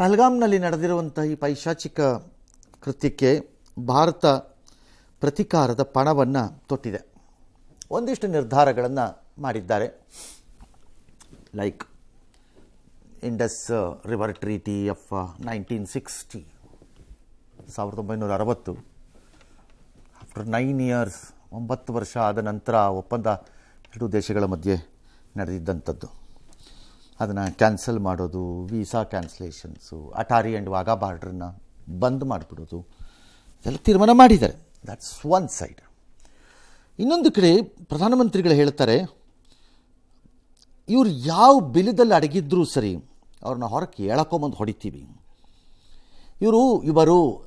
ಪಹಲ್ಗಾಮ್ನಲ್ಲಿ ನಡೆದಿರುವಂಥ ಈ ಪೈಶಾಚಿಕ ಕೃತ್ಯಕ್ಕೆ ಭಾರತ ಪ್ರತೀಕಾರದ ಪಣವನ್ನು ತೊಟ್ಟಿದೆ. ಒಂದಿಷ್ಟು ನಿರ್ಧಾರಗಳನ್ನು ಮಾಡಿದ್ದಾರೆ. Like Indus river treaty of 1960, 1960. After 9 years, 9 ವರ್ಷ ಆದ ನಂತರ ಒಪ್ಪಂದ ಎರಡು ದೇಶಗಳ ಮಧ್ಯೆ ನಡೆದಿದ್ದಂಥದ್ದು. ಅದನ್ನು ಕ್ಯಾನ್ಸಲ್ ಮಾಡೋದು, ವೀಸಾ ಕ್ಯಾನ್ಸಲೇಷನ್ಸು, ಅಟಾರಿ ಆ್ಯಂಡ್ ವಾಘಾ ಬಾರ್ಡ್ರನ್ನ ಬಂದ್ ಮಾಡಿಬಿಡೋದು, ಇದೆಲ್ಲ ತೀರ್ಮಾನ ಮಾಡಿದ್ದಾರೆ. That's one side. ಇನ್ನೊಂದು ಕಡೆ ಪ್ರಧಾನಮಂತ್ರಿಗಳು ಹೇಳ್ತಾರೆ, ಇವರು ಯಾವ ಬಿಲದಲ್ಲಿ ಅಡಗಿದ್ರೂ ಸರಿ ಅವ್ರನ್ನ ಹೊರಕ್ಕೆ ಎಳಕೊಂಬಂದು ಹೊಡಿತೀವಿ. ಇವರು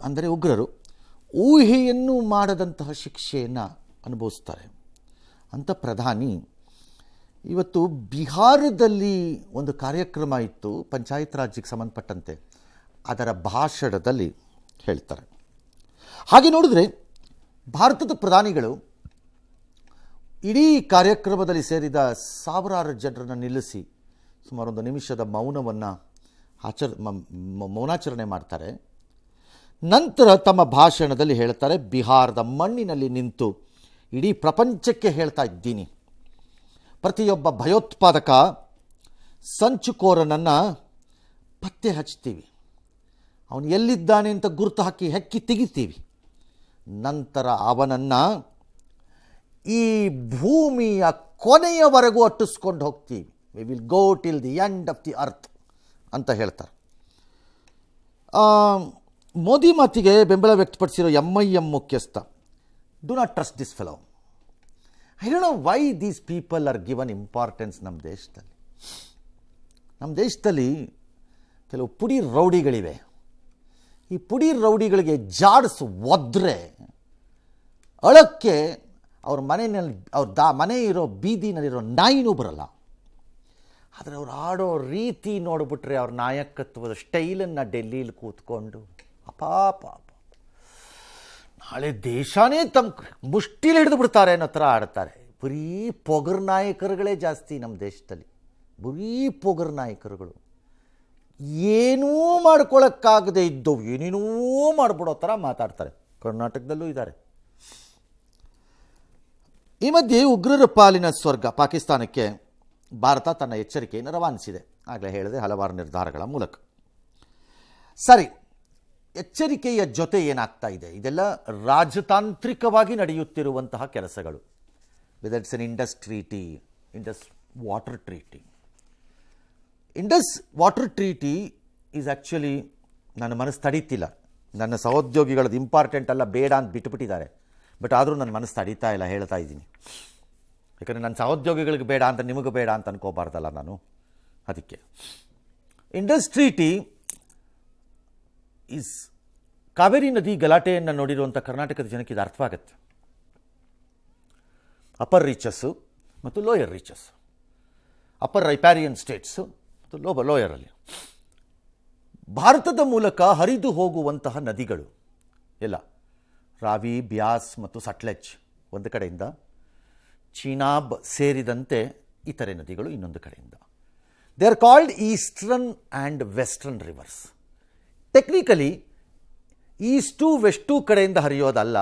ಅಂದರೆ ಉಗ್ರರು ಊಹೆಯನ್ನು ಮಾಡದಂತಹ ಶಿಕ್ಷೆಯನ್ನು ಅನುಭವಿಸ್ತಾರೆ ಅಂತ ಪ್ರಧಾನಿ ಇವತ್ತು ಬಿಹಾರದಲ್ಲಿ ಒಂದು ಕಾರ್ಯಕ್ರಮ ಇತ್ತು, ಪಂಚಾಯತ್ ರಾಜ್ಗೆ ಸಂಬಂಧಪಟ್ಟಂತೆ, ಅದರ ಭಾಷಣದಲ್ಲಿ ಹೇಳ್ತಾರೆ. ಹಾಗೆ ನೋಡಿದ್ರೆ ಭಾರತದ ಪ್ರಧಾನಿಗಳು ಇಡೀ ಕಾರ್ಯಕ್ರಮದಲ್ಲಿ ಸೇರಿದ ಸಾವಿರಾರು ಜನರನ್ನು ನಿಲ್ಲಿಸಿ ಸುಮಾರು 1 ನಿಮಿಷದ ಮೌನವನ್ನು ಮೌನಾಚರಣೆ ಮಾಡ್ತಾರೆ. ನಂತರ ತಮ್ಮ ಭಾಷಣದಲ್ಲಿ ಹೇಳ್ತಾರೆ, ಬಿಹಾರದ ಮಣ್ಣಿನಲ್ಲಿ ನಿಂತು ಇಡೀ ಪ್ರಪಂಚಕ್ಕೆ ಹೇಳ್ತಾ ಇದ್ದೀನಿ, ಪ್ರತಿಯೊಬ್ಬ ಭಯೋತ್ಪಾದಕ ಸಂಚುಕೋರನನ್ನು ಪತ್ತೆ ಹಚ್ತೀವಿ, ಅವನು ಎಲ್ಲಿದ್ದಾನೆ ಅಂತ ಗುರುತು ಹಾಕಿ ಹೆಕ್ಕಿ ತೆಗಿತೀವಿ, ನಂತರ ಅವನನ್ನು ಈ ಭೂಮಿಯ ಕೊನೆಯವರೆಗೂ ಅಟ್ಟಿಸ್ಕೊಂಡು ಹೋಗ್ತೀವಿ. We will go till the end of the earth ಅಂತ ಹೇಳ್ತಾರೆ. ಮೋದಿ ಮಾತಿಗೆ ಬೆಂಬಲ ವ್ಯಕ್ತಪಡಿಸಿರೋ MIM ಮುಖ್ಯಸ್ಥ, do not trust this fellow. I don't know why these people are given importance. ನಮ್ಮ ದೇಶದಲ್ಲಿ ಕೆಲವು ಪುಡಿ ರೌಡಿಗಳಿವೆ. ಈ ಪುಡಿ ರೌಡಿಗಳಿಗೆ ಜಾಡಿಸು ಒದ್ರೆ ಅಳಕ್ಕೆ ಅವ್ರ ಮನೆ ಇರೋ ಬೀದಿನಲ್ಲಿರೋ ನಾಯಿನೂ ಬರಲ್ಲ. ಆದರೆ ಅವ್ರು ಆಡೋ ರೀತಿ ನೋಡಿಬಿಟ್ರೆ ಅವ್ರ ನಾಯಕತ್ವದ ಸ್ಟೈಲನ್ನು ಡೆಲ್ಲೀಲಿ ಕೂತ್ಕೊಂಡು ಅಪಾಪ ನಾಳೆ ದೇಶನೇ ತಮ್ಮ ಮುಷ್ಟಿಲಿ ಹಿಡಿದು ಬಿಡ್ತಾರೆ ಅನ್ನೋ ಥರ ಆಡ್ತಾರೆ. ಬರೀ ಪೊಗರ್ ನಾಯಕರುಗಳೇ ಜಾಸ್ತಿ ನಮ್ಮ ದೇಶದಲ್ಲಿ. ಬರೀ ಪೊಗರ್ ನಾಯಕರುಗಳು ಏನೂ ಮಾಡ್ಕೊಳ್ಳೋಕ್ಕಾಗದೆ ಇದ್ದವು ಏನೇನೂ ಮಾಡಿಬಿಡೋ ಥರ ಮಾತಾಡ್ತಾರೆ. ಕರ್ನಾಟಕದಲ್ಲೂ ಇದ್ದಾರೆ. ಈ ಮಧ್ಯೆ ಉಗ್ರರ ಪಾಲಿನ ಸ್ವರ್ಗ ಪಾಕಿಸ್ತಾನಕ್ಕೆ ಭಾರತ ತನ್ನ ಎಚ್ಚರಿಕೆಯನ್ನು ರವಾನಿಸಿದೆ. ಆಗಲೇ ಹೇಳಿದೆ, ಹಲವಾರು ನಿರ್ಧಾರಗಳ ಮೂಲಕ. ಸರಿ, ಎಚ್ಚರಿಕೆಯ ಜೊತೆ ಏನಾಗ್ತಾ ಇದೆ? ಇದೆಲ್ಲ ರಾಜತಾಂತ್ರಿಕವಾಗಿ ನಡೆಯುತ್ತಿರುವಂತಹ ಕೆಲಸಗಳು. Whether it's an Indus treaty, Indus water treaty. Indus water treaty is actually ನನ್ನ ಮನಸ್ಸು ತಡೀತಿಲ್ಲ. ನನ್ನ ಸಹೋದ್ಯೋಗಿಗಳದ್ದು ಇಂಪಾರ್ಟೆಂಟ್ ಅಲ್ಲ, ಬೇಡ ಅಂತ ಬಿಟ್ಟುಬಿಟ್ಟಿದ್ದಾರೆ. ಬಟ್ ಆದರೂ ನನ್ನ ಮನಸ್ಸು ತಡೀತಾ ಇಲ್ಲ, ಹೇಳ್ತಾ ಇದ್ದೀನಿ. ಯಾಕಂದರೆ ನನ್ನ ಸಹೋದ್ಯೋಗಿಗಳಿಗೆ ಬೇಡ ಅಂತ ನಿಮಗೆ ಬೇಡ ಅಂತ ಅನ್ಕೋಬಾರ್ದಲ್ಲ ನಾನು. ಅದಕ್ಕೆ ಇಂಡಸ್ ಟ್ರೀಟಿ ಈಸ್ ಕಾವೇರಿ ನದಿ ಗಲಾಟೆಯನ್ನು ನೋಡಿರುವಂಥ ಕರ್ನಾಟಕದ ಜನಕ್ಕೆ ಇದು ಅರ್ಥವಾಗುತ್ತೆ. ಅಪ್ಪರ್ ರೀಚಸ್ಸು ಮತ್ತು ಲೋಯರ್ ರೀಚಸ್, ಅಪ್ಪರ್ ರೈಪ್ಯಾರಿಯನ್ ಸ್ಟೇಟ್ಸು ಮತ್ತು ಲೋಯರಲ್ಲಿ ಭಾರತದ ಮೂಲಕ ಹರಿದು ಹೋಗುವಂತಹ ನದಿಗಳು ಎಲ್ಲ ರಾವಿ, ಬ್ಯಾಸ್ ಮತ್ತು ಸಟ್ಲೆಜ್ ಒಂದು ಕಡೆಯಿಂದ, ಚೀನಾಬ್ ಸೇರಿದಂತೆ ಇತರೆ ನದಿಗಳು ಇನ್ನೊಂದು ಕಡೆಯಿಂದ. They are called eastern and western rivers. Technically east west ಕಡೆಯಿಂದ ಹರಿಯೋದಲ್ಲ,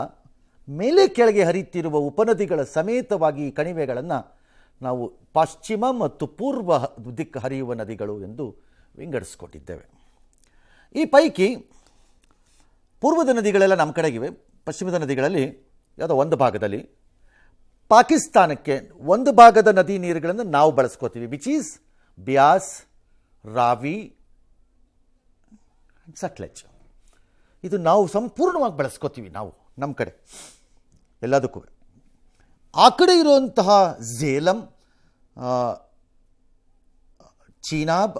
ಮೇಲೆ ಕೆಳಗೆ ಹರಿಯುತ್ತಿರುವ ಉಪನದಿಗಳ ಸಮೇತವಾಗಿ ಕಣಿವೆಗಳನ್ನು ನಾವು ಪಶ್ಚಿಮ ಮತ್ತು ಪೂರ್ವ ದಿಕ್ಕು ಹರಿಯುವ ನದಿಗಳು ಎಂದು ವಿಂಗಡಿಸ್ಕೊಟ್ಟಿದ್ದೇವೆ. ಈ ಪೈಕಿ ಪೂರ್ವದ ನದಿಗಳೆಲ್ಲ ನಮ್ಮ ಕಡೆಗಿವೆ. ಪಶ್ಚಿಮದ ನದಿಗಳಲ್ಲಿ ಯಾವುದೋ ಒಂದು ಭಾಗದಲ್ಲಿ ಪಾಕಿಸ್ತಾನಕ್ಕೆ ಒಂದು ಭಾಗದ ನದಿ ನೀರುಗಳನ್ನು ನಾವು ಬಳಸ್ಕೋತೀವಿ, ವಿಚ್ ಈಸ್ ಬ್ಯಾಸ್, ರಾವಿ, ಸಟ್ಲೆಜ್. ಇದು ನಾವು ಸಂಪೂರ್ಣವಾಗಿ ಬಳಸ್ಕೋತೀವಿ ನಾವು ನಮ್ಮ ಕಡೆ ಎಲ್ಲದಕ್ಕೂ. ಆ ಕಡೆ ಇರುವಂತಹ ಝೇಲಂ, ಚೀನಾಬ್,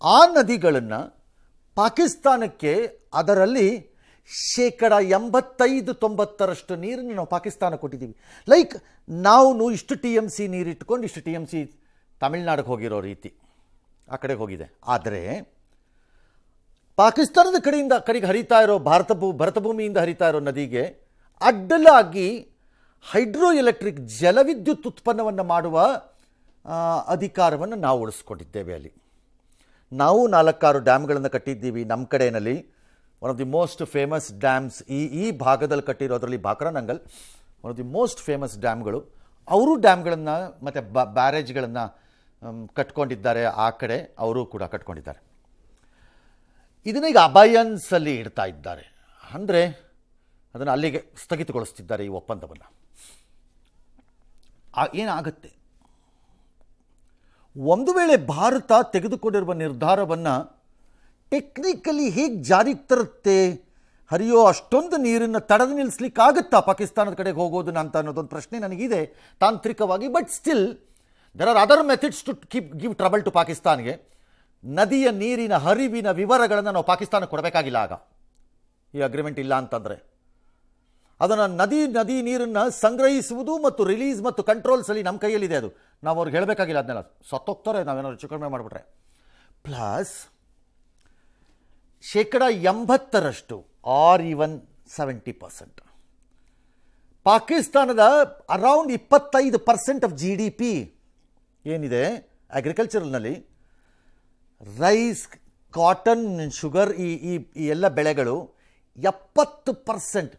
ಆ ನದಿಗಳನ್ನು ಪಾಕಿಸ್ತಾನಕ್ಕೆ ಅದರಲ್ಲಿ 85-90% ನೀರನ್ನು ನಾವು ಪಾಕಿಸ್ತಾನ ಕೊಟ್ಟಿದ್ದೀವಿ. ಲೈಕ್ ನಾವು ಇಷ್ಟು TMC ನೀರಿಟ್ಕೊಂಡು ಇಷ್ಟು TMC ತಮಿಳ್ನಾಡಿಗೆ ಹೋಗಿರೋ ರೀತಿ ಆ ಕಡೆಗೆ ಹೋಗಿದೆ. ಆದರೆ ಪಾಕಿಸ್ತಾನದ ಕಡೆಗೆ ಹರಿತಾ ಇರೋ ಭರತ ಭೂಮಿಯಿಂದ ಹರಿತಾ ಇರೋ ನದಿಗೆ ಅಡ್ಡಲಾಗಿ ಹೈಡ್ರೋ ಎಲೆಕ್ಟ್ರಿಕ್ ಜಲವಿದ್ಯುತ್ ಉತ್ಪನ್ನವನ್ನು ಮಾಡುವ ಅಧಿಕಾರವನ್ನು ನಾವು ಉಳಿಸ್ಕೊಂಡಿದ್ದೇವೆ ಅಲ್ಲಿ. ನಾವು 4-6 ಡ್ಯಾಮ್ಗಳನ್ನು ಕಟ್ಟಿದ್ದೀವಿ ನಮ್ಮ ಕಡೆಯಲ್ಲಿ. One of the most famous dams ಈ ಭಾಗದಲ್ಲಿ ಕಟ್ಟಿರೋದ್ರಲ್ಲಿ Bhakra Nangal one of the most famous ಡ್ಯಾಮ್ಗಳು. ಅವರು ಡ್ಯಾಮ್ಗಳನ್ನು ಮತ್ತು ಬ್ಯಾರೇಜ್ಗಳನ್ನು ಕಟ್ಕೊಂಡಿದ್ದಾರೆ. ಆ ಕಡೆ ಅವರು ಕೂಡ ಕಟ್ಕೊಂಡಿದ್ದಾರೆ. ಇದನ್ನ ಈಗ ಅಬಯನ್ಸಲ್ಲಿ ಇಡ್ತಾ ಇದ್ದಾರೆ. ಅಂದರೆ ಅದನ್ನು ಅಲ್ಲಿಗೆ ಸ್ಥಗಿತಗೊಳಿಸ್ತಿದ್ದಾರೆ ಈ ಒಪ್ಪಂದವನ್ನು. ಏನಾಗುತ್ತೆ, ಒಂದು ವೇಳೆ ಭಾರತ ತೆಗೆದುಕೊಂಡಿರುವ ನಿರ್ಧಾರವನ್ನು ಟೆಕ್ನಿಕಲಿ ಹೇಗೆ ಜಾರಿಗೆ ತರುತ್ತೆ, ಹರಿಯೋ ಅಷ್ಟೊಂದು ನೀರನ್ನು ತಡೆದು ನಿಲ್ಲಿಸ್ಲಿಕ್ಕಾಗುತ್ತಾ ಪಾಕಿಸ್ತಾನದ ಕಡೆಗೆ ಹೋಗೋದನ್ನ ಅಂತ ಅನ್ನೋದೊಂದು ಪ್ರಶ್ನೆ ನನಗಿದೆ ತಾಂತ್ರಿಕವಾಗಿ. But still there are other methods to give trouble to ಪಾಕಿಸ್ತಾನ್ಗೆ. ನದಿಯ ನೀರಿನ ಹರಿವಿನ ವಿವರಗಳನ್ನು ನಾವು ಪಾಕಿಸ್ತಾನಕ್ಕೆ ಕೊಡಬೇಕಾಗಿಲ್ಲ. ಆಗ ಈ ಅಗ್ರಿಮೆಂಟ್ ಇಲ್ಲ ಅಂತಂದರೆ ಅದನ್ನು ನದಿ ನೀರನ್ನು ಸಂಗ್ರಹಿಸುವುದು ಮತ್ತು ರಿಲೀಸ್ ಮತ್ತು ಕಂಟ್ರೋಲ್ಸಲ್ಲಿ ನಮ್ಮ ಕೈಯಲ್ಲಿದೆ. ಅದು ನಾವು ಅವ್ರಿಗೆ ಹೇಳಬೇಕಾಗಿಲ್ಲ. ಅದನ್ನೆಲ್ಲ ಸತ್ತೋಗ್ತಾರೆ ನಾವೇನಾದ್ರು ಹೆಚ್ಚು ಕಡಿಮೆ ಮಾಡಿಬಿಟ್ರೆ. ಪ್ಲಸ್ 80% ಆರ್ ಈವನ್ 70% ಪಾಕಿಸ್ತಾನದ ಅರೌಂಡ್ 25% ಆಫ್ GDP ಏನಿದೆ ಅಗ್ರಿಕಲ್ಚರ್ನಲ್ಲಿ, ರೈಸ್, ಕಾಟನ್, ಶುಗರ್, ಈ ಎಲ್ಲ ಬೆಳೆಗಳು 70%,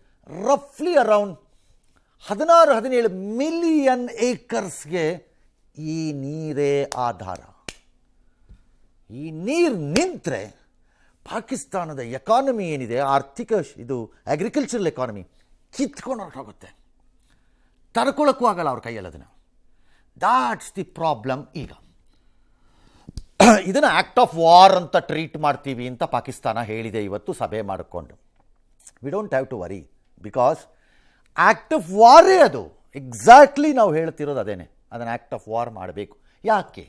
ರಫ್ಲಿ ಅರೌಂಡ್ 16-17 ಮಿಲಿಯನ್ ಏಕರ್ಸ್ಗೆ ಈ ನೀರೇ ಆಧಾರ. ಈ ನೀರು ನಿಂತರೆ ಪಾಕಿಸ್ತಾನದ ಎಕಾನಮಿ ಏನಿದೆ, ಆರ್ಥಿಕ ಇದು ಅಗ್ರಿಕಲ್ಚರಲ್ ಎಕಾನಮಿ ಕಿತ್ಕೊಂಡು ಹೊರಟೋಗುತ್ತೆ. ತಡ್ಕೊಳ್ಳೋಕ್ಕೂ ಆಗಲ್ಲ ಅವ್ರ ಕೈಯಲ್ಲಿ ಅದನ್ನು. That's the problem. ಈಗ ಇದನ್ನು ಆ್ಯಕ್ಟ್ ಆಫ್ ವಾರ್ ಅಂತ ಟ್ರೀಟ್ ಮಾಡ್ತೀವಿ ಅಂತ ಪಾಕಿಸ್ತಾನ ಹೇಳಿದೆ ಇವತ್ತು ಸಭೆ ಮಾಡಿಕೊಂಡು. We don't have to worry, because act of ವಾರೇ ಅದು. ಎಕ್ಸಾಕ್ಟ್ಲಿ ನಾವು ಹೇಳ್ತಿರೋದು ಅದೇನೆ. ಅದನ್ನು ಆ್ಯಕ್ಟ್ ಆಫ್ ವಾರ್ ಮಾಡಬೇಕು. ಯಾಕೆ?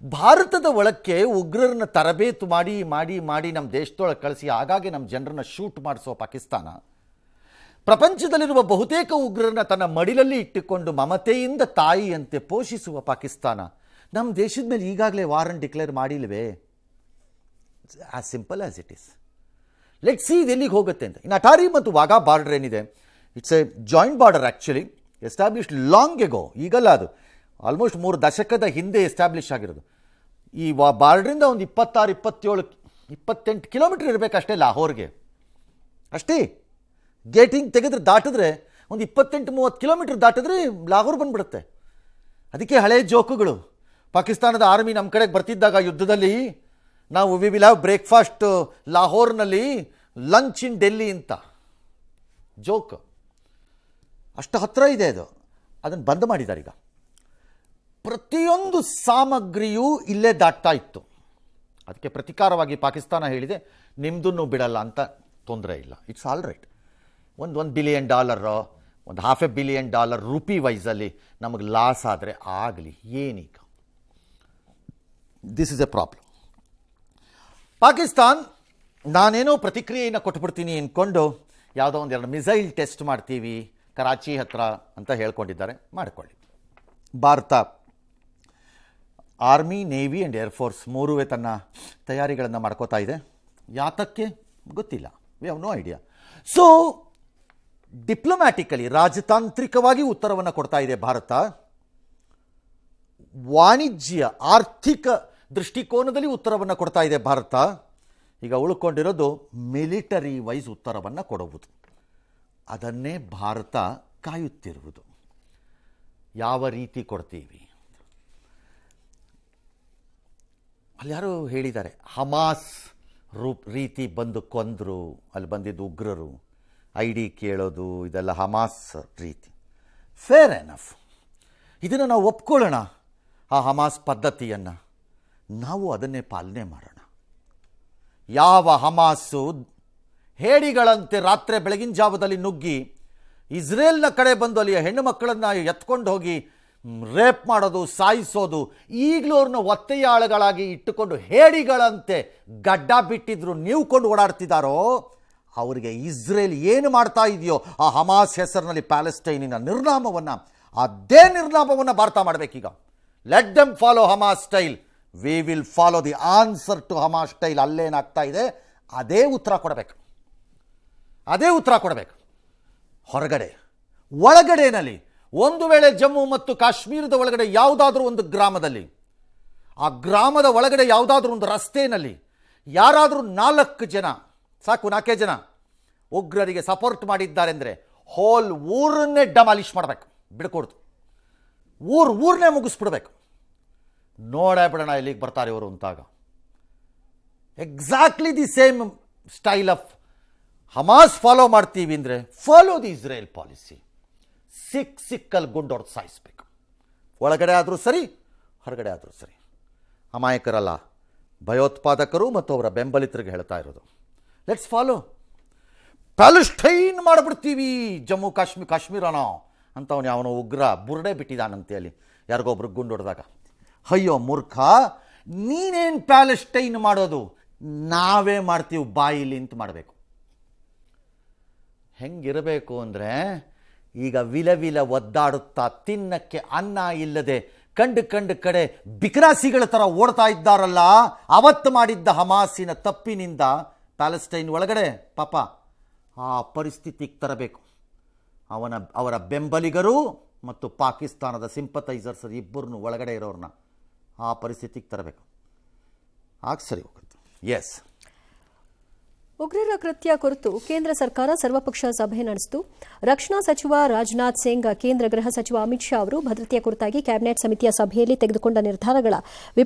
ಭಾರತದ ಒಳಕ್ಕೆ ಉಗ್ರರನ್ನ ತರಬೇತು ಮಾಡಿ ಮಾಡಿ ಮಾಡಿ ನಮ್ಮ ದೇಶದೊಳಗೆ ಕಳಿಸಿ ಆಗಾಗ್ಗೆ ನಮ್ಮ ಜನರನ್ನ ಶೂಟ್ ಮಾಡಿಸೋ ಪಾಕಿಸ್ತಾನ, ಪ್ರಪಂಚದಲ್ಲಿರುವ ಬಹುತೇಕ ಉಗ್ರರನ್ನ ತನ್ನ ಮಡಿಲಲ್ಲಿ ಇಟ್ಟುಕೊಂಡು ಮಮತೆಯಿಂದ ತಾಯಿಯಂತೆ ಪೋಷಿಸುವ ಪಾಕಿಸ್ತಾನ ನಮ್ಮ ದೇಶದ ಮೇಲೆ ಈಗಾಗಲೇ ವಾರನ್ನು ಡಿಕ್ಲೇರ್ ಮಾಡಿಲ್ವೇ? As simple as it is. Let see ಇದು ಎಲ್ಲಿಗೆ ಹೋಗುತ್ತೆ ಅಂತ. ಇನ್ನು ಅಟಾರಿ ಮತ್ತು ವಾಘಾ ಬಾರ್ಡರ್ ಏನಿದೆ, it's a joint border actually, established long ago. ಈಗಲ್ಲ, ಅದು ಆಲ್ಮೋಸ್ಟ್ 3 ದಶಕದ ಹಿಂದೆ ಎಸ್ಟಾಬ್ಲಿಷ್ ಆಗಿರೋದು. ಈ ಬಾರ್ಡ್ರಿಂದ ಒಂದು 26, 27, 28 ಕಿಲೋಮೀಟರ್ ಇರಬೇಕಷ್ಟೇ ಲಾಹೋರ್ಗೆ. ಅಷ್ಟೇ. ಗೇಟಿಂಗ್ ತೆಗೆದ್ರೆ ದಾಟಿದ್ರೆ ಒಂದು 28-30 ಕಿಲೋಮೀಟರ್ ದಾಟಿದ್ರೆ ಲಾಹೋರ್ ಬಂದುಬಿಡುತ್ತೆ. ಅದಕ್ಕೆ ಹಳೆ ಜೋಕುಗಳು. ಪಾಕಿಸ್ತಾನದ ಆರ್ಮಿ ನಮ್ಮ ಕಡೆಗೆ ಬರ್ತಿದ್ದಾಗ ಯುದ್ಧದಲ್ಲಿ, ನಾವು ವಿ ವಿಲ್ ಹ್ಯಾವ್ ಬ್ರೇಕ್ಫಾಸ್ಟ್ ಲಾಹೋರ್ನಲ್ಲಿ, ಲಂಚ್ ಇನ್ ಡೆಲ್ಲಿ ಅಂತ ಜೋಕ್. ಅಷ್ಟು ಹತ್ತಿರ ಇದೆ ಅದು. ಅದನ್ನು ಬಂದ್ ಮಾಡಿದ್ದಾರೆ ಈಗ. ಪ್ರತಿಯೊಂದು ಸಾಮಗ್ರಿಯೂ ಇಲ್ಲೇ ದಾಟ್ತಾ ಇತ್ತು. ಅದಕ್ಕೆ ಪ್ರತಿಕಾರವಾಗಿ ಪಾಕಿಸ್ತಾನ ಹೇಳಿದೆ, ನಿಮ್ಮದನ್ನು ಬಿಡಲ್ಲ ಅಂತ. ತೊಂದರೆ ಇಲ್ಲ, ಇಟ್ಸ್ ಆಲ್ ರೈಟ್. $1 ಬಿಲಿಯನ್, ಒಂದು $500 ಬಿಲಿಯನ್ ರುಪಿ ವೈಸಲ್ಲಿ ನಮಗೆ ಲಾಸ್ ಆದರೆ ಆಗಲಿ, ಏನೀಗ? This is A problem. Pakistan ನಾನೇನೋ ಪ್ರತಿಕ್ರಿಯೆಯನ್ನು ಕೊಟ್ಬಿಡ್ತೀನಿ ಅಂದ್ಕೊಂಡು ಯಾವುದೋ ಒಂದೆರಡು ಮಿಸೈಲ್ ಟೆಸ್ಟ್ ಮಾಡ್ತೀವಿ ಕರಾಚಿ ಹತ್ರ ಅಂತ ಹೇಳ್ಕೊಂಡಿದ್ದಾರೆ. ಮಾಡಿಕೊಳ್ಳಿ. Bharat army, navy and air force ಮೂರುವೇ ತನ್ನ ತಯಾರಿಗಳನ್ನು ಮಾಡ್ಕೋತಾ ಇದೆ. ಯಾತಕ್ಕೆ ಗೊತ್ತಿಲ್ಲ. We have no idea. So diplomatically, ರಾಜತಾಂತ್ರಿಕವಾಗಿ ಉತ್ತರವನ್ನು ಕೊಡ್ತಾ ಇದೆ ಭಾರತ. ವಾಣಿಜ್ಯ, ಆರ್ಥಿಕ ದೃಷ್ಟಿಕೋನದಲ್ಲಿ ಉತ್ತರವನ್ನು ಕೊಡ್ತಾ ಇದೆ ಭಾರತ. ಈಗ ಉಳ್ಕೊಂಡಿರೋದು ಮಿಲಿಟರಿ ವೈಸ್ ಉತ್ತರವನ್ನು ಕೊಡುವುದು. ಅದನ್ನೇ ಭಾರತ ಕಾಯುತ್ತಿರುವುದು. ಯಾವ ರೀತಿ ಕೊಡ್ತೀವಿ? ಅಲ್ಲಿ ಯಾರು ಹೇಳಿದ್ದಾರೆ, ಹಮಾಸ್ ರೀತಿ ಬಂದು ಕೊಂದರು, ಅಲ್ಲಿ ಬಂದಿದ್ದು ಉಗ್ರರು, ID ಕೇಳೋದು, ಇದೆಲ್ಲ ಹಮಾಸ್ ರೀತಿ. Fair enough. ಇದನ್ನು ನಾವು ಒಪ್ಕೊಳ್ಳೋಣ. ಆ ಹಮಾಸ್ ಪದ್ಧತಿಯನ್ನು ನಾವು ಅದನ್ನೇ ಪಾಲನೆ ಮಾಡೋಣ. ಯಾವ ಹಮಾಸು ಹೇಡಿಗಳಂತೆ ರಾತ್ರಿ ಬೆಳಗಿನ ಜಾವದಲ್ಲಿ ನುಗ್ಗಿ ಇಸ್ರೇಲ್ನ ಕಡೆ ಬಂದು ಅಲ್ಲಿಯ ಹೆಣ್ಣು ಮಕ್ಕಳನ್ನು ಎತ್ಕೊಂಡು ಹೋಗಿ ರೇಪ್ ಮಾಡೋದು, ಸಾಯಿಸೋದು, ಈಗಲೂ ಅವ್ರನ್ನ ಒತ್ತೆಯಾಳುಗಳಾಗಿ ಇಟ್ಟುಕೊಂಡು ಹೇಡಿಗಳಂತೆ ಗಡ್ಡ ಬಿಟ್ಟಿದ್ರು ನೀವು ಕೊಂಡು ಓಡಾಡ್ತಿದ್ದಾರೋ, ಅವರಿಗೆ ಇಸ್ರೇಲ್ ಏನು ಮಾಡ್ತಾ ಇದೆಯೋ ಆ ಹಮಾಸ್ ಹೆಸರಿನಲ್ಲಿ ಪ್ಯಾಲೆಸ್ಟೈನಿನ ನಿರ್ನಾಮವನ್ನು, ಅದೇ ನಿರ್ನಾಮವನ್ನು ಭಾರತ ಮಾಡಬೇಕೀಗ. Let them follow Hamas style, we will follow the answer to Hamas style. ಅಲ್ಲೇನಾಗ್ತಾ ಇದೆ ಅದೇ ಉತ್ತರ ಕೊಡಬೇಕು. ಅದೇ ಉತ್ತರ ಕೊಡಬೇಕು. ಹೊರಗಡೆ, ಒಳಗಡೆನಲ್ಲಿ ಒಂದು ವೇಳೆ ಜಮ್ಮು ಮತ್ತು ಕಾಶ್ಮೀರದ ಒಳಗಡೆ ಯಾವುದಾದ್ರೂ ಒಂದು ಗ್ರಾಮದಲ್ಲಿ ಆ ಗ್ರಾಮದ ಒಳಗಡೆ ಯಾವುದಾದ್ರೂ ಒಂದು ರಸ್ತೆಯಲ್ಲಿ ಯಾರಾದರೂ 4 ಜನ, ಸಾಕು 4 ಜನ ಉಗ್ರರಿಗೆ ಸಪೋರ್ಟ್ ಮಾಡಿದ್ದಾರೆ ಅಂದರೆ ಹೋಲ್ ಊರನ್ನೇ ಡಮಾಲಿಷ್ ಮಾಡಬೇಕು, ಬಿಡ್ಕೊಡ್ತು. ಊರನ್ನೇ ಮುಗಿಸ್ಬಿಡ್ಬೇಕು. ನೋಡೇ ಬಿಡೋಣ ಇಲ್ಲಿಗೆ ಬರ್ತಾರೆ ಇವರು ಅಂತಾಗ. Exactly the same style of Hamas follow ಮಾಡ್ತೀವಿ ಅಂದರೆ ಫಾಲೋ ದಿ ಇಸ್ರೇಲ್ ಪಾಲಿಸಿ. ಸಿಕ್ಕಲ್ಲಿ ಗುಂಡು ಹೊಡೆದು ಸಾಯಿಸ್ಬೇಕು. ಒಳಗಡೆ ಆದರೂ ಸರಿ, ಹೊರಗಡೆ ಆದರೂ ಸರಿ. ಅಮಾಯಕರಲ್ಲ, ಭಯೋತ್ಪಾದಕರು ಮತ್ತು ಅವರ ಬೆಂಬಲಿತರಿಗೆ ಹೇಳ್ತಾ ಇರೋದು. Let's follow. ಪ್ಯಾಲೆಸ್ಟೈನ್ ಮಾಡಿಬಿಡ್ತೀವಿ ಜಮ್ಮು ಕಾಶ್ಮೀರನ ಅಂತ ಅವನು ಯಾವನೋ ಉಗ್ರ ಬುರ್ಡೆ ಬಿಟ್ಟಿದ್ದಾನಂತೇಳಿ ಯಾರಿಗೊಬ್ರಿಗೆ ಗುಂಡು ಹೊಡೆದಾಗ, ಅಯ್ಯೋ ಮೂರ್ಖ, ನೀನೇನು ಪ್ಯಾಲೆಸ್ಟೈನ್ ಮಾಡೋದು, ನಾವೇ ಮಾಡ್ತೀವಿ ಬಾಯಿಲಿ ಅಂತ ಮಾಡಬೇಕು. ಹೆಂಗಿರಬೇಕು ಅಂದರೆ, ಈಗ ವಿಲ ಒದ್ದಾಡುತ್ತಾ ತಿನ್ನಕ್ಕೆ ಅನ್ನ ಇಲ್ಲದೆ ಕಂಡು ಕಡೆ ಬಿಕ್ರಾಸಿಗಳ ಥರ ಓಡ್ತಾ ಇದ್ದಾರಲ್ಲ, ಅವತ್ತು ಮಾಡಿದ್ದ ಹಮಾಸಿನ ತಪ್ಪಿನಿಂದ ಪ್ಯಾಲೆಸ್ಟೈನ್ ಒಳಗಡೆ ಪಾಪ ಆ ಪರಿಸ್ಥಿತಿಗೆ ತರಬೇಕು. ಅವರ ಬೆಂಬಲಿಗರು ಮತ್ತು ಪಾಕಿಸ್ತಾನದ ಸಿಂಪತೈಸರ್ಸ್ ಇಬ್ಬರನ್ನು ಒಳಗಡೆ ಇರೋರನ್ನ ಆ ಪರಿಸ್ಥಿತಿಗೆ ತರಬೇಕು. ಆಗ ಸರಿ ಹೋಗುತ್ತೆ. ಎಸ್, ಉಗ್ರರ ಕೃತ್ಯ ಕುರಿತು ಕೇಂದ್ರ ಸರ್ಕಾರ ಸರ್ವಪಕ್ಷ ಸಭೆ ನಡೆಸಿತು. ರಕ್ಷಣಾ ಸಚಿವ ರಾಜನಾಥ್ ಸಿಂಗ್, ಕೇಂದ್ರ ಗೃಹ ಸಚಿವ ಅಮಿತ್ ಶಾ ಅವರು ಭದ್ರತೆಯ ಕುರಿತಾಗಿ ಕ್ಯಾಬಿನೆಟ್ ಸಮಿತಿಯ ಸಭೆಯಲ್ಲಿ ತೆಗೆದುಕೊಂಡ ನಿರ್ಧಾರಗಳ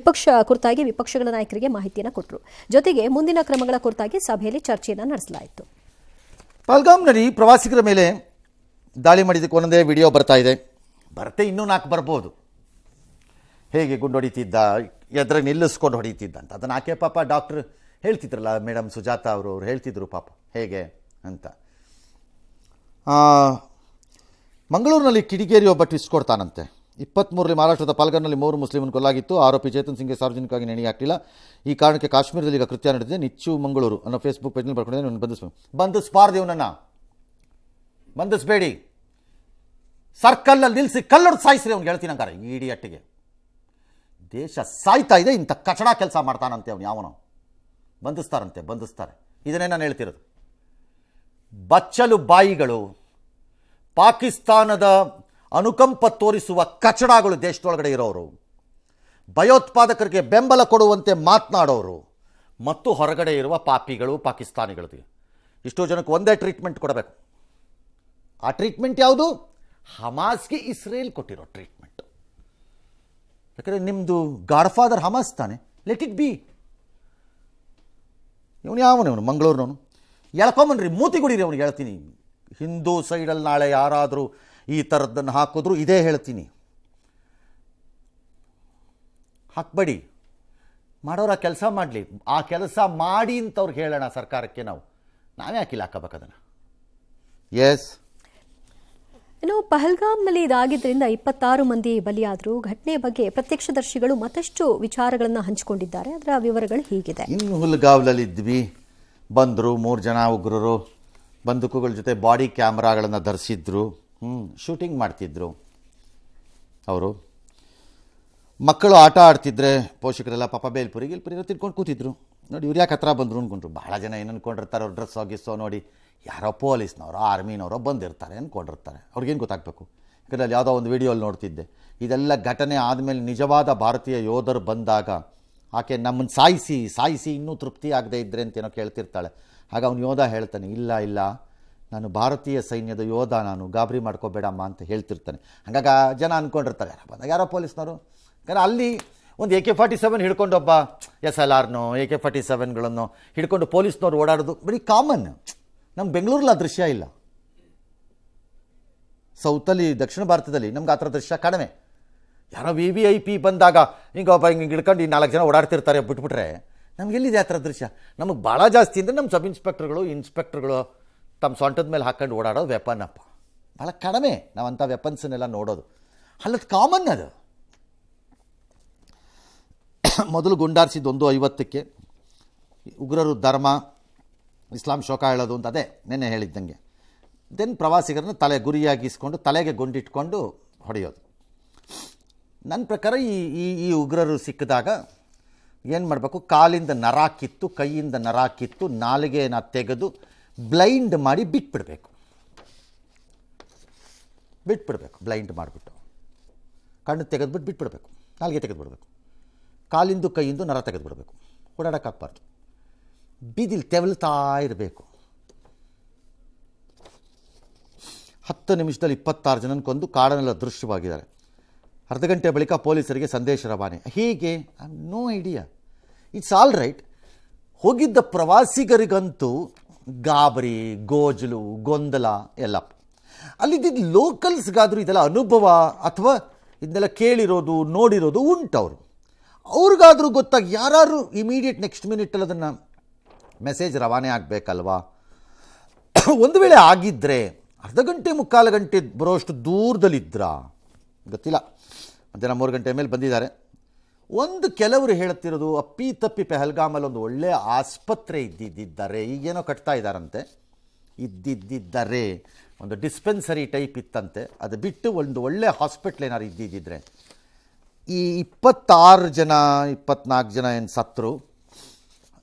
ಕುರಿತಾಗಿ ವಿಪಕ್ಷಗಳ ನಾಯಕರಿಗೆ ಮಾಹಿತಿಯನ್ನು ಕೊಟ್ಟರು. ಜೊತೆಗೆ ಮುಂದಿನ ಕ್ರಮಗಳ ಕುರಿತಾಗಿ ಸಭೆಯಲ್ಲಿ ಚರ್ಚೆಯನ್ನು ನಡೆಸಲಾಯಿತು. ಪಹಲ್ಗಾಮ್ನಲ್ಲಿ ಪ್ರವಾಸಿಗರ ಮೇಲೆ ದಾಳಿ ಮಾಡಿದ್ದಕ್ಕೆ ಒಂದೊಂದೇ ವಿಡಿಯೋ ಬರ್ತಾ ಇದೆ. ಇನ್ನೂ 4 ಬರ್ಬೋದು. ಹೇಗೆ ಗುಂಡು ಹೊಡಿತಿದ್ದ, ಎದುರು ನಿಲ್ಲಿಸ್ಕೊಂಡು ಹೊಡಿತಿದ್ದ ಅಂತ. ಅದನ್ನು ಆಕೆ ಪಾಪ ಡಾಕ್ಟ್ರ್ ಹೇಳ್ತಿದ್ರಲ್ಲ, ಮೇಡಮ್ ಸುಜಾತ ಅವರು ಹೇಳ್ತಿದ್ರು ಪಾಪ ಹೇಗೆ ಅಂತ. ಮಂಗಳೂರಿನಲ್ಲಿ ಕಿಡಿಗೇರಿ ಒಬ್ಬ ಟ್ವಿಸ್ಟ್ ಕೊಡ್ತಾನಂತೆ. 23ರಲ್ಲಿ ಮಹಾರಾಷ್ಟ್ರದ ಪಾಲ್ಘರ್ನಲ್ಲಿ 3 ಮುಸ್ಲಿಮನ್ನು ಕೊಲ್ಲಾಗಿತ್ತು. ಆರೋಪಿ ಚೇತನ್ ಸಿಂಗ್ಗೆ ಸಾರ್ವಜನಿಕವಾಗಿ ನೆಣಿ ಹಾಕಲಿಲ್ಲ. ಈ ಕಾರಣಕ್ಕೆ ಕಾಶ್ಮೀರದಲ್ಲಿ ಈಗ ಕೃತ್ಯ ನಡೆದಿದೆ. ನಿಚ್ಚು ಮಂಗಳೂರು ಅನ್ನೋ ಫೇಸ್ಬುಕ್ ಪೇಜ್ನಲ್ಲಿ ಬರ್ಕೊಂಡಿದೆ. ಬಂಧಿಸಬಾರ್ದು, ಇವನನ್ನು ಬಂಧಿಸಬೇಡಿ, ಸರ್ಕಲ್ಲಲ್ಲಿ ನಿಲ್ಲಿಸಿ ಕಲ್ಲೊಡ್ದು ಸಾಯಿಸ್ರಿ ಅವ್ನು ಹೇಳ್ತೀನಿ ಹಂಗಾರೆ. ಇಡಿಯಟ್ಟಿಗೆ ದೇಶ ಸಾಯ್ತಾ ಇದೆ, ಇಂಥ ಕಚಡ ಕೆಲಸ ಮಾಡ್ತಾನಂತೆ ಅವನು. ಯಾವನೋ ಬಂಧಿಸ್ತಾರೆ. ಇದನ್ನೇ ನಾನು ಹೇಳ್ತಿರೋದು. ಬಚ್ಚಲು ಬಾಯಿಗಳು, ಪಾಕಿಸ್ತಾನದ ಅನುಕಂಪ ತೋರಿಸುವ ಕಚಡಗಳು ದೇಶದೊಳಗಡೆ ಇರೋರು, ಭಯೋತ್ಪಾದಕರಿಗೆ ಬೆಂಬಲ ಕೊಡುವಂತೆ ಮಾತನಾಡೋರು ಮತ್ತು ಹೊರಗಡೆ ಇರುವ ಪಾಪಿಗಳು ಪಾಕಿಸ್ತಾನಿಗಳಿಗೆ ಇಷ್ಟೋ ಜನಕ್ಕೆ ಒಂದೇ ಟ್ರೀಟ್ಮೆಂಟ್ ಕೊಡಬೇಕು. ಆ ಟ್ರೀಟ್ಮೆಂಟ್ ಯಾವುದು? ಹಮಾಸ್ಗೆ ಇಸ್ರೇಲ್ ಕೊಟ್ಟಿರೋ ಟ್ರೀಟ್ಮೆಂಟ್. ಯಾಕಂದರೆ ನಿಮ್ಮದು ಗಾಡ್ ಫಾದರ್ ಹಮಾಸ್ ತಾನೆ, ಲೆಟ್ ಇಟ್ ಬಿ. ಇವನು ಮಂಗಳೂರಿನವನು ಎಳ್ಕೊಂಬನ್ರಿ, ಮೂತಿ ಗುಡಿರಿ ಅವ್ನಿಗೆ ಹೇಳ್ತೀನಿ. ಹಿಂದೂ ಸೈಡಲ್ಲಿ ನಾಳೆ ಯಾರಾದರೂ ಈ ಥರದ್ದನ್ನು ಹಾಕಿದ್ರು ಇದೇ ಹೇಳ್ತೀನಿ, ಹಾಕ್ಬೇಡಿ. ಮಾಡೋರು ಆ ಕೆಲಸ ಮಾಡಲಿ, ಆ ಕೆಲಸ ಮಾಡಿ ಅಂತವ್ರಿಗೆ ಹೇಳೋಣ ಸರ್ಕಾರಕ್ಕೆ. ನಾವೇ ಹಾಕಿಲ್ಲ ಹಾಕಬೇಕು ಅದನ್ನು. ಎಸ್, ಇನ್ನು ಪಹಲ್ಗಾಮ್ನಲ್ಲಿ ಇದಾಗಿದ್ದರಿಂದ 26 ಮಂದಿ ಬಲಿಯಾದರು. ಘಟನೆ ಬಗ್ಗೆ ಪ್ರತ್ಯಕ್ಷದರ್ಶಿಗಳು ಮತ್ತಷ್ಟು ವಿಚಾರಗಳನ್ನು ಹಂಚಿಕೊಂಡಿದ್ದಾರೆ. ಅದರ ವಿವರಗಳು ಹೀಗಿದೆ. ಇನ್ನು ಹುಲ್ಗಾವ್ಲಲ್ಲಿದ್ವಿ, ಬಂದರು 3 ಜನ ಉಗ್ರರು, ಬಂದೂಕುಗಳ ಜೊತೆ ಬಾಡಿ ಕ್ಯಾಮ್ರಾಗಳನ್ನು ಧರಿಸಿದ್ರು, ಶೂಟಿಂಗ್ ಮಾಡ್ತಿದ್ರು. ಅವರು ಮಕ್ಕಳು ಆಟ ಆಡ್ತಿದ್ರೆ ಪೋಷಕರೆಲ್ಲ ಪಾಪ ಬೇಲ್ಪುರಿ ತಿನ್ಕೊಂಡು ಕೂತಿದ್ರು. ನೋಡಿ ಇವ್ರು ಯಾಕೆ ಹತ್ರ ಬಂದರು ಅಂದ್ಕೊಂಡ್ರು. ಭಾಳ ಜನ ಏನು ಅಂದ್ಕೊಂಡಿರ್ತಾರೆ, ಅವ್ರು ಡ್ರೆಸ್ ಆಗಿಸೋ ನೋಡಿ ಯಾರೋ ಪೊಲೀಸ್ನವರೋ ಆರ್ಮಿನವರೋ ಬಂದಿರ್ತಾರೆ ಅಂದ್ಕೊಂಡಿರ್ತಾರೆ. ಅವ್ರಿಗೇನು ಗೊತ್ತಾಗಬೇಕು. ಯಾಕಂದರೆ ಅಲ್ಲಿ ಯಾವುದೋ ಒಂದು ವಿಡಿಯೋಲ್ಲಿ ನೋಡ್ತಿದ್ದೆ. ಇದೆಲ್ಲ ಘಟನೆ ಆದಮೇಲೆ ನಿಜವಾದ ಭಾರತೀಯ ಯೋಧರು ಬಂದಾಗ ಆಕೆ ನಮ್ಮನ್ನು ಸಾಯಿಸಿ ಇನ್ನೂ ತೃಪ್ತಿ ಆಗದೆ ಇದ್ದರೆ ಅಂತೇನೋ ಕೇಳ್ತಿರ್ತಾಳೆ. ಆಗ ಅವನು ಯೋಧ ಹೇಳ್ತಾನೆ, ಇಲ್ಲ ನಾನು ಭಾರತೀಯ ಸೈನ್ಯದ ಯೋಧ, ನಾನು ಗಾಬರಿ ಮಾಡ್ಕೋಬೇಡಮ್ಮ ಅಂತ ಹೇಳ್ತಿರ್ತಾನೆ. ಹಾಗಾಗಿ ಜನ ಅಂದ್ಕೊಂಡಿರ್ತಾರೆ ಬಂದಾಗ ಯಾರೋ ಪೊಲೀಸ್ನವರು. ಯಾಕಂದರೆ ಅಲ್ಲಿ ಒಂದು AK-47 ಹಿಡ್ಕೊಂಡು ಒಬ್ಬ SLRನೋ AK-47ಗಳನ್ನು ಹಿಡ್ಕೊಂಡು ಪೊಲೀಸ್ನವ್ರು ಓಡಾಡೋದು ಬರೀ ಕಾಮನ್. ನಮ್ಮ ಬೆಂಗಳೂರಲ್ಲಿ ಆ ದೃಶ್ಯ ಇಲ್ಲ. ಸೌತಲ್ಲಿ, ದಕ್ಷಿಣ ಭಾರತದಲ್ಲಿ ನಮ್ಗೆ ಆ ಥರ ದೃಶ್ಯ ಕಡಿಮೆ. ಯಾರೋ VIP ಬಂದಾಗ ಹಿಂಗೆ ಒಬ್ಬ ಹಿಂಗೆ ಹಿಡ್ಕೊಂಡು 4 ಜನ ಓಡಾಡ್ತಿರ್ತಾರೆ ಬಿಟ್ಬಿಟ್ರೆ ನಮಗೆಲ್ಲಿದೆ ಆ ಥರ ದೃಶ್ಯ. ನಮಗೆ ಭಾಳ ಜಾಸ್ತಿ ಅಂದರೆ ನಮ್ಮ ಸಬ್ ಇನ್ಸ್ಪೆಕ್ಟರ್ಗಳು ತಮ್ಮ ಸೊಂಟದ ಮೇಲೆ ಹಾಕ್ಕೊಂಡು ಓಡಾಡೋ ವೆಪನ್ ಅಪ್ಪ ಭಾಳ ಕಡಿಮೆ. ನಾವಂಥ ವೆಪನ್ಸನ್ನೆಲ್ಲ ನೋಡೋದು ಅಲ್ಲದು ಕಾಮನ್. ಅದು ಮೊದಲು ಗುಂಡಾರಿಸಿದ್ದು 1:50ಕ್ಕೆ ಉಗ್ರರು ಧರ್ಮ ಇಸ್ಲಾಂ ಶೋಕ ಹೇಳೋದು ಅಂತ ಅದೇ ನೆನ್ನೆ ಹೇಳಿದ್ದಂಗೆ. ದೆನ್ ಪ್ರವಾಸಿಗರನ್ನು ಗುರಿಯಾಗಿಸ್ಕೊಂಡು ತಲೆಗೆ ಗುಂಡಿಟ್ಕೊಂಡು ಹೊಡೆಯೋದು. ನನ್ನ ಪ್ರಕಾರ ಈ ಉಗ್ರರು ಸಿಕ್ಕಿದಾಗ ಏನು ಮಾಡಬೇಕು, ಕಾಲಿಂದ ನರ ಕಿತ್ತು, ಕೈಯಿಂದ ನರ ಕಿತ್ತು, ನಾಲಿಗೆನ ತೆಗೆದು ಬ್ಲೈಂಡ್ ಮಾಡಿ ಬಿಟ್ಬಿಡಬೇಕು. ಬ್ಲೈಂಡ್ ಮಾಡಿಬಿಟ್ಟು ಕಣ್ಣು ತೆಗೆದ್ಬಿಟ್ಟು ಬಿಟ್ಬಿಡಬೇಕು, ನಾಲಿಗೆ ತೆಗೆದುಬಿಡ್ಬೇಕು. ಕಾಲಿಂದು ಕೈಯಿಂದ ನರ ತೆಗೆದುಬಿಡಬೇಕು, ಓಡಾಡೋಕ್ಕಾಗಬಾರ್ದು, ಬೀದಿಲಿ ತೆವಲ್ತಾ ಇರಬೇಕು. 10 ನಿಮಿಷದಲ್ಲಿ 26 ಜನನ ಕೊಂದು ಕಾಡನ್ನೆಲ್ಲ ಅದೃಶ್ಯವಾಗಿದ್ದಾರೆ. ಅರ್ಧ ಗಂಟೆ ಬಳಿಕ ಪೊಲೀಸರಿಗೆ ಸಂದೇಶ ರವಾನೆ. ಹೀಗೆ no idea. It's all right. ಹೋಗಿದ್ದ ಪ್ರವಾಸಿಗರಿಗಂತೂ ಗಾಬರಿ, ಗೋಜಲು, ಗೊಂದಲ ಎಲ್ಲ. ಅಲ್ಲಿದ್ದ ಲೋಕಲ್ಸ್ಗಾದರೂ ಇದೆಲ್ಲ ಅನುಭವ ಅಥವಾ ಇದನ್ನೆಲ್ಲ ಕೇಳಿರೋದು ನೋಡಿರೋದು ಉಂಟವರು. ಅವ್ರಿಗಾದರೂ ಗೊತ್ತಾಗಿ ಯಾರು ಇಮಿಡಿಯೇಟ್ ನೆಕ್ಸ್ಟ್ ಮಿನಿಟಲ್ಲಿ ಅದನ್ನು ಮೆಸೇಜ್ ರವಾನೆ ಆಗಬೇಕಲ್ವಾ. ಒಂದು ವೇಳೆ ಆಗಿದ್ದರೆ ಅರ್ಧ ಗಂಟೆ ಮುಕ್ಕಾಲು ಗಂಟೆ ಬರೋಷ್ಟು ದೂರದಲ್ಲಿದ್ರಾ ಗೊತ್ತಿಲ್ಲ. ಮಧ್ಯಾಹ್ನ 3 ಗಂಟೆ ಮೇಲೆ ಬಂದಿದ್ದಾರೆ. ಕೆಲವರು ಹೇಳುತ್ತಿರೋದು ಅಪ್ಪಿ ತಪ್ಪಿ ಪೆಹಲ್ಗಾಮಲ್ಲಿ ಒಂದು ಒಳ್ಳೆಯ ಆಸ್ಪತ್ರೆ ಇದ್ದಿದ್ದಾರೆ, ಈಗೇನೋ ಕಟ್ತಾ ಇದ್ದಾರಂತೆ, ಇದ್ದಿದ್ದಾರೆ, ಒಂದು ಡಿಸ್ಪೆನ್ಸರಿ ಟೈಪ್ ಇತ್ತಂತೆ, ಅದು ಬಿಟ್ಟು ಒಂದು ಒಳ್ಳೆಯ ಹಾಸ್ಪಿಟ್ಲ್ ಏನಾರು ಇದ್ದಿದ್ದರೆ ಈ 26 ಜನ 24 ಜನ ಏನು ಸತ್ರು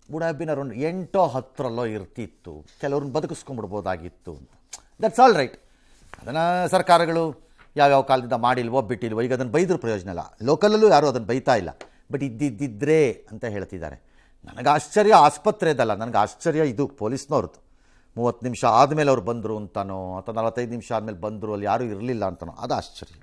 ವುಡ್ ಹ್ಯಾವ್ ಬಿನ್ ಅರೌಂಡ್ 8-10 ಇರ್ತಿತ್ತು. ಕೆಲವ್ರನ್ನ ಬದುಕಿಸ್ಕೊಂಡ್ಬಿಡ್ಬೋದಾಗಿತ್ತು. That's all right. ಅದನ್ನು ಸರ್ಕಾರಗಳು ಯಾವ್ಯಾವ ಕಾಲದಿಂದ ಮಾಡಿಲ್ವೋ ಬಿಟ್ಟಿಲ್ವೋ, ಈಗ ಅದನ್ನು ಬೈದರೂ ಪ್ರಯೋಜನ ಇಲ್ಲ. ಲೋಕಲಲ್ಲೂ ಯಾರೂ ಅದನ್ನು ಬೈತಾ ಇಲ್ಲ. ಬಟ್ ಇದ್ದಿದ್ದರೆ ಅಂತ ಹೇಳ್ತಿದ್ದಾರೆ. ನನಗೆ ಆಶ್ಚರ್ಯ ಆಸ್ಪತ್ರೆದಲ್ಲ, ನನಗೆ ಆಶ್ಚರ್ಯ ಇದು ಪೊಲೀಸ್ನವ್ರದ್ದು. 30 ನಿಮಿಷ ಆದಮೇಲೆ ಅವ್ರು ಬಂದರು ಅಂತನೋ ಅಥವಾ 45 ನಿಮಿಷ ಆದಮೇಲೆ ಬಂದರು, ಅಲ್ಲಿ ಯಾರೂ ಇರಲಿಲ್ಲ ಅಂತನೋ, ಅದು ಆಶ್ಚರ್ಯ.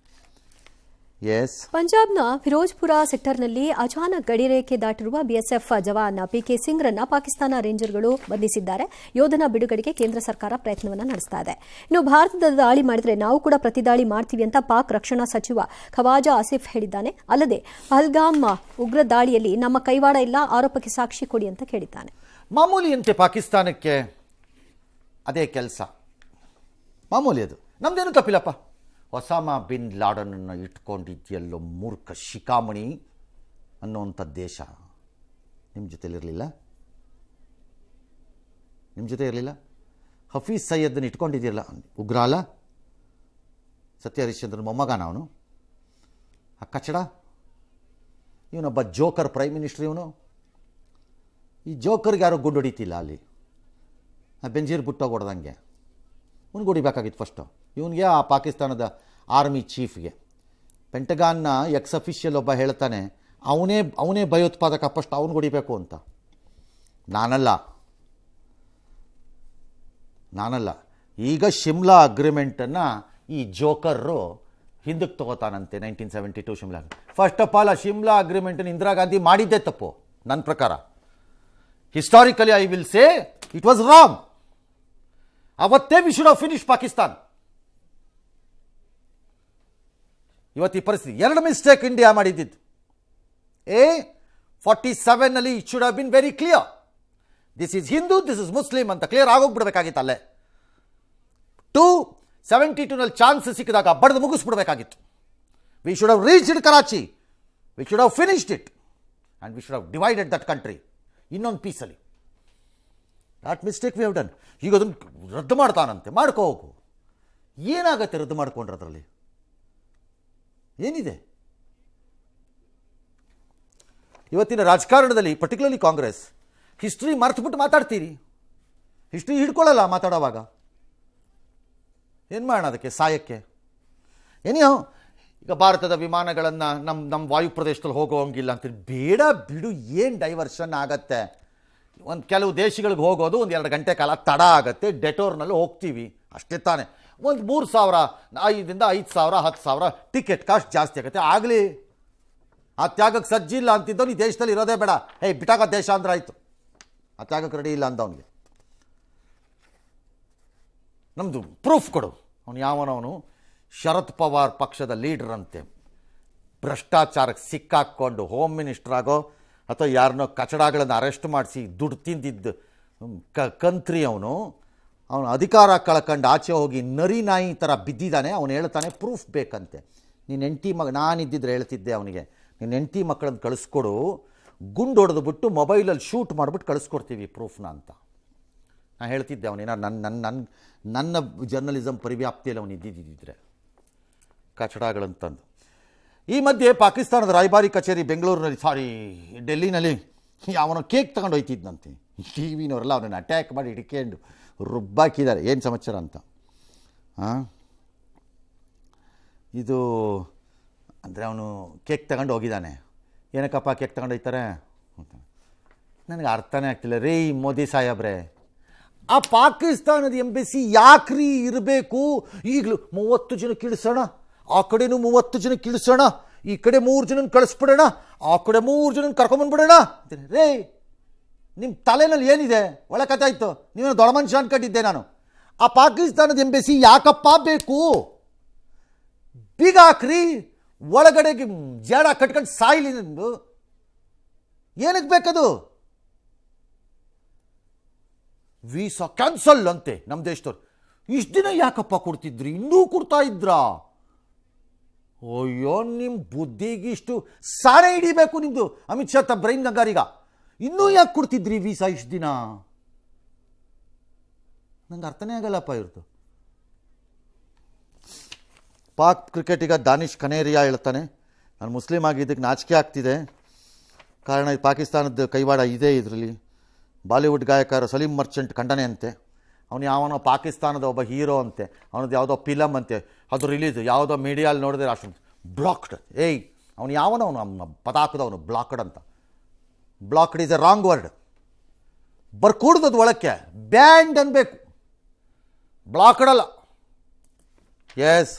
ಎಸ್, ಪಂಜಾಬ್ನ ಫಿರೋಜ್ಪುರ ಸೆಕ್ಟರ್ನಲ್ಲಿ ಅಚಾನಕ್ ಗಡಿರೇಖೆ ದಾಟಿರುವ ಬಿಎಸ್ಎಫ್ ಜವಾನ್ ಪಿಕೆ ಸಿಂಗ್ರನ್ನ ಪಾಕಿಸ್ತಾನ ರೇಂಜರ್ಗಳು ಬಂಧಿಸಿದ್ದಾರೆ. ಯೋಧನ ಬಿಡುಗಡೆಗೆ ಕೇಂದ್ರ ಸರ್ಕಾರ ಪ್ರಯತ್ನವನ್ನು ನಡೆಸ್ತಾ ಇದೆ. ಇನ್ನು ಭಾರತದ ದಾಳಿ ಮಾಡಿದರೆ ನಾವು ಕೂಡ ಪ್ರತಿದಾಳಿ ಮಾಡ್ತೀವಿ ಅಂತ ಪಾಕ್ ರಕ್ಷಣಾ ಸಚಿವ ಖವಾಜಾ ಆಸಿಫ್ ಹೇಳಿದ್ದಾನೆ. ಅಲ್ಲದೆ ಪಹಲ್ಗಾಮ್ ಉಗ್ರ ದಾಳಿಯಲ್ಲಿ ನಮ್ಮ ಕೈವಾಡ ಇಲ್ಲ, ಆರೋಪಕ್ಕೆ ಸಾಕ್ಷಿ ಕೊಡಿ ಅಂತ ಕೇಳಿದ್ದಾನೆ. ಮಾಮೂಲಿಯಂತೆ ಪಾಕಿಸ್ತಾನಕ್ಕೆ ಅದೇ ಕೆಲಸ, ಮಾಮೂಲಿ. ಅದು ನಮ್ದೇನು ತಪ್ಪಿಲ್ಲಪ್ಪ. ಒಸಾಮಾ ಬಿನ್ ಲಾಡನನ್ನು ಇಟ್ಕೊಂಡಿದ್ದೆಲ್ಲೋ ಮೂರ್ಖ ಶಿಖಾಮಣಿ ಅನ್ನೋವಂಥ ದೇಶ ನಿಮ್ಮ ಜೊತೆಲಿರಲಿಲ್ಲ, ನಿಮ್ಮ ಜೊತೆ ಇರಲಿಲ್ಲ. ಹಫೀಜ್ ಸೈಯದನ್ನು ಇಟ್ಕೊಂಡಿದ್ದಿರಲ್ಲ, ಉಗ್ರ ಅಲ್ಲ. ಸತ್ಯ ಹರಿಶ್ಚಂದ್ರನ ಮೊಮ್ಮಗನ ಅವನು, ಆ ಕಚಡ. ಇವನೊಬ್ಬ ಜೋಕರ್ ಪ್ರೈಮ್ ಮಿನಿಸ್ಟರ್. ಇವನು ಈ ಜೋಕರ್ಗೆ ಯಾರೋ ಗುಂಡು ಹೊಡಿತಿಲ್ಲ ಅಲ್ಲಿ, ಆ ಬೆಂಜೀರ್ ಬುಟ್ಟೋಗಿ ಹೊಡೆದಂಗೆ ಅವ್ನಿಗೆ ಹೊಡಿಬೇಕಾಗಿತ್ತು ಫಸ್ಟು. ಇವನಿಗೆ ಆ ಪಾಕಿಸ್ತಾನದ ಆರ್ಮಿ ಚೀಫ್ಗೆ ಪೆಂಟಗಾನ್ನ ಎಕ್ಸ್ ಅಫಿಷಿಯಲ್ ಒಬ್ಬ ಹೇಳ್ತಾನೆ, ಅವನೇ ಭಯೋತ್ಪಾದಕ, ಫಸ್ಟ್ ಅವ್ನಿಗೆ ಹೊಡಿಬೇಕು ಅಂತ. ನಾನಲ್ಲ. ಈಗ ಶಿಮ್ಲಾ ಅಗ್ರಿಮೆಂಟನ್ನು ಈ ಜೋಕರ್ರು ಹಿಂದಕ್ಕೆ ತಗೋತಾನಂತೆ. 1972 ಶಿಮ್ಲಾ. ಫಸ್ಟ್ ಆಫ್ ಆಲ್ ಆ ಶಿಮ್ಲಾ ಅಗ್ರಿಮೆಂಟನ್ನು ಇಂದಿರಾ ಗಾಂಧಿ ಮಾಡಿದ್ದೇ ತಪ್ಪು ನನ್ನ ಪ್ರಕಾರ. Historically I will say it was wrong. ಅವತ್ತೇ we should have finish Pakistan. ಇವತ್ತು ಈ ಪರಿಸ್ಥಿತಿ 2 ಮಿಸ್ಟೇಕ್ ಇಂಡಿಯಾ ಮಾಡಿದ್ದಿದ್ದು. 47ನಲ್ಲಿ it should have been very clear, this is Hindu, this is Muslim ಅಂತ ಕ್ಲಿಯರ್ ಆಗೋಗ್ಬಿಡ್ಬೇಕಾಗಿತ್ತು ಅಲ್ಲೇ. 72ನಲ್ಲಿ ಚಾನ್ಸ್ ಸಿಕ್ಕಿದಾಗ ಬಡ್ದು ಮುಗಿಸ್ಬಿಡ್ಬೇಕಾಗಿತ್ತು. We should have reached Karachi, we should have finished it and we should have divided that country ಇನ್ನೊಂದು ಪೀಸಲ್ಲಿ. ದಾಟ್ ಮಿಸ್ಟೇಕ್ ವಿ ಹ್ಯಾವ್ ಡನ್. ಈಗ ಅದನ್ನು ರದ್ದು ಮಾಡ್ತಾನಂತೆ, ಮಾಡ್ಕೋ ಹೋಗು. ಏನಾಗತ್ತೆ ರದ್ದು ಮಾಡ್ಕೊಂಡ್ರೆ ಅದರಲ್ಲಿ ಏನಿದೆ? ಇವತ್ತಿನ ರಾಜಕಾರಣದಲ್ಲಿ ಪರ್ಟಿಕ್ಯುಲರ್ಲಿ ಕಾಂಗ್ರೆಸ್ ಹಿಸ್ಟ್ರಿ ಮರ್ತುಬಿಟ್ಟು ಮಾತಾಡ್ತೀರಿ. ಹಿಸ್ಟ್ರಿ ಹಿಡ್ಕೊಳ್ಳಲ್ಲ ಮಾತಾಡೋವಾಗ. ಏನು ಮಾಡೋಣ ಅದಕ್ಕೆ, ಸಾಯಕ್ಕೆ. ಏನಿಯೋ ಈಗ ಭಾರತದ ವಿಮಾನಗಳನ್ನು ನಮ್ಮ ವಾಯು ಪ್ರದೇಶದಲ್ಲಿ ಹೋಗೋಂಗಿಲ್ಲ ಅಂತೀರಿ. ಬೇಡ ಬಿಡು, ಏನು ಡೈವರ್ಷನ್ ಆಗತ್ತೆ. ಕೆಲವು ದೇಶಗಳಿಗೆ ಹೋಗೋದು 1-2 ಗಂಟೆ ಕಾಲ ತಡ ಆಗುತ್ತೆ. ಡೆಟೋರ್ನಲ್ಲಿ ಹೋಗ್ತೀವಿ ಅಷ್ಟೇ ತಾನೆ. 3,000, 5,000, 10,000 ಟಿಕೆಟ್ ಕಾಸ್ಟ್ ಜಾಸ್ತಿ ಆಗುತ್ತೆ. ಆಗಲಿ, ಆ ತ್ಯಾಗಕ್ಕೆ ಸಜ್ಜಿಲ್ಲ ಅಂತಿದ್ದವನು ಈ ದೇಶದಲ್ಲಿ ಇರೋದೇ ಬೇಡ. ಬಿಟ್ಟಾಗ ದೇಶ ಅಂದ್ರೆ ಆಯಿತು. ಆ ತ್ಯಾಗಕ್ಕೆ ರೆಡಿ ಇಲ್ಲ ಅಂದವನಿಗೆ ನಮ್ಮದು ಪ್ರೂಫ್ ಕೊಡು. ಅವನು ಯಾವನವನು ಶರದ್ ಪವಾರ್ ಪಕ್ಷದ ಲೀಡರ್ ಅಂತೆ, ಭ್ರಷ್ಟಾಚಾರಕ್ಕೆ ಸಿಕ್ಕಾಕ್ಕೊಂಡು ಹೋಮ್ ಮಿನಿಸ್ಟರ್ ಆಗೋ ಅಥವಾ ಯಾರನ್ನೋ ಕಚಡಗಳನ್ನು ಅರೆಸ್ಟ್ ಮಾಡಿಸಿ ದುಡ್ಡು ತಿಂದಿದ್ದು ಕಂತ್ರಿ ಅವನು ಅಧಿಕಾರ ಕಳ್ಕೊಂಡು ಆಚೆ ಹೋಗಿ ನರಿ ನಾಯಿ ಥರ ಬಿದ್ದಿದ್ದಾನೆ. ಅವನು ಹೇಳ್ತಾನೆ ಪ್ರೂಫ್ ಬೇಕಂತೆ. ನಿನ್ನ ಹೆಂಡತಿ ನಾನಿದ್ದಿದ್ರೆ ಹೇಳ್ತಿದ್ದೆ ಅವನಿಗೆ, ನಿನ್ನ ಹೆಂಡತಿ ಮಕ್ಕಳನ್ನು ಕಳಿಸ್ಕೊಡು, ಗುಂಡು ಹೊಡೆದು ಬಿಟ್ಟು ಮೊಬೈಲಲ್ಲಿ ಶೂಟ್ ಮಾಡಿಬಿಟ್ಟು ಕಳಿಸ್ಕೊಡ್ತೀವಿ ಪ್ರೂಫ್ನ ಅಂತ ನಾನು ಹೇಳ್ತಿದ್ದೆ. ಅವನೇನ ನನ್ನ ಜರ್ನಲಿಸಮ್ ಪರಿವ್ಯಾಪ್ತಿಯಲ್ಲಿ ಅವನು ಇದ್ದಿದ್ದಿದ್ರೆ ಕಚಡಗಳಂತಂದು. ಈ ಮಧ್ಯೆ ಪಾಕಿಸ್ತಾನದ ರಾಯಭಾರಿ ಕಚೇರಿ ಬೆಂಗಳೂರಿನಲ್ಲಿ, ಡೆಲ್ಲಿನಲ್ಲಿ ಅವನು ಕೇಕ್ ತಗೊಂಡು ಹೋಯ್ತಿದ್ದಂತೆ. ಟಿ ವಿನವರೆಲ್ಲ ಅವನನ್ನು ಅಟ್ಯಾಕ್ ಮಾಡಿ ಹಿಡ್ಕೊಂಡು ರುಬ್ಬಾಕಿದ್ದಾರೆ. ಏನು ಸಮಾಚಾರ ಅಂತ. ಇದು ಅಂದರೆ ಅವನು ಕೇಕ್ ತಗೊಂಡು ಹೋಗಿದ್ದಾನೆ. ಏನಕ್ಕಪ್ಪ ಕೇಕ್ ತಗೊಂಡೋಯ್ತಾರೆ ಅಂತ ನನಗೆ ಅರ್ಥನೇ ಆಗ್ತಿಲ್ಲ ರೀ ಮೋದಿ ಸಾಹೇಬ್ರೆ. ಆ ಪಾಕಿಸ್ತಾನದ ಎಂಬೆಸಿ ಯಾಕ್ರಿ ಇರಬೇಕು? ಈಗಲೂ 30 ಜನಕ್ಕೆ ಇಳಿಸೋಣ, ಆ ಕಡೆನೂ 30 ಜನಕ್ಕೆ ಇಳಿಸೋಣ, ಈ ಕಡೆ 3 ಜನನ ಕಳಿಸ್ಬಿಡೋಣ, ಆ ಕಡೆ 3 ಜನನ ಕರ್ಕೊಂಬಂದ್ಬಿಡೋಣ ರೇ. ನಿಮ್ಮ ತಲೆನಲ್ಲಿ ಏನಿದೆ? ಒಳ್ಳೆ ಕಥೆ ಆಯಿತು. ನೀವೇನು ದೊಡ್ಡ ಮನುಷ್ಯ ಅನ್ಕೊಂಡಿದ್ದೆ ನಾನು. ಆ ಪಾಕಿಸ್ತಾನದ ಎಂಬೆಸಿ ಯಾಕಪ್ಪ ಬೇಕು? ಬೀಗ ಹಾಕ್ರಿ, ಒಳಗಡೆಗೆ ಜೇಡ ಕಟ್ಕೊಂಡು ಸಾಯಿಲಿ. ನಿಮ್ಮದು ಏನಕ್ಕೆ ಬೇಕದು? ವೀಸಾ ಕ್ಯಾನ್ಸಲ್ ಅಂತೆ ನಮ್ಮ ದೇಶದವ್ರು. ಇಷ್ಟು ದಿನ ಯಾಕಪ್ಪ ಕೊಡ್ತಿದ್ರಿ? ಇನ್ನೂ ಕೊಡ್ತಾ ಇದ್ರಾ? ಅಯ್ಯೋ, ನಿಮ್ಮ ಬುದ್ಧಿಗೆ ಇಷ್ಟು ಸಾರೆ ಹಿಡಿಬೇಕು ನಿಮ್ಮದು ಅಮಿತ್ ಶಾ ಬ್ರೈನ್ ಗಂಗಾರಿಗ. ಇನ್ನೂ ಯಾಕೆ ಕೊಡ್ತಿದ್ರಿ ವೀಸಾ ಇಷ್ಟು ದಿನ? ನಂಗೆ ಅರ್ಥನೇ ಆಗಲ್ಲಪ್ಪ ಇವ್ರದ್ದು. ಪಾಕ್ ಕ್ರಿಕೆಟಿಗ ದಾನಿಶ್ ಕನೇರಿಯಾ ಹೇಳ್ತಾನೆ, ನಾನು ಮುಸ್ಲಿಂ ಆಗಿದ್ದಕ್ಕೆ ನಾಚಿಕೆ ಆಗ್ತಿದೆ. ಕಾರಣ ಈ ಪಾಕಿಸ್ತಾನದ ಕೈವಾಡ ಇದೆ ಇದರಲ್ಲಿ. ಬಾಲಿವುಡ್ ಗಾಯಕರು ಸಲೀಂ ಮರ್ಚೆಂಟ್ ಖಂಡನೆ ಅಂತೆ. ಅವನು ಯಾವನೋ ಪಾಕಿಸ್ತಾನದ ಒಬ್ಬ ಹೀರೋ ಅಂತೆ, ಅವನದ್ದು ಯಾವುದೋ ಫಿಲಮ್ ಅಂತೆ, ಅದು ರಿಲೀಸ್ ಯಾವುದೋ ಮೀಡಿಯಲ್ಲಿ ನೋಡಿದ್ರೆ ಅಷ್ಟು ಬ್ಲಾಕ್ಡ್. ಏಯ್, ಅವನು ಯಾವನೋ ಅವನು ಪದ ಹಾಕಿದವನು ಬ್ಲಾಕ್ಡ್ ಅಂತ. Blocked is a wrong word. ಬರ್ಕೂಡ್ದದು ಒಳಕ್ಕೆ, ಬ್ಯಾಂಡ್ ಅನ್ಬೇಕು, ಬ್ಲಾಕ್ಡ್ ಅಲ್ಲ. ಎಸ್.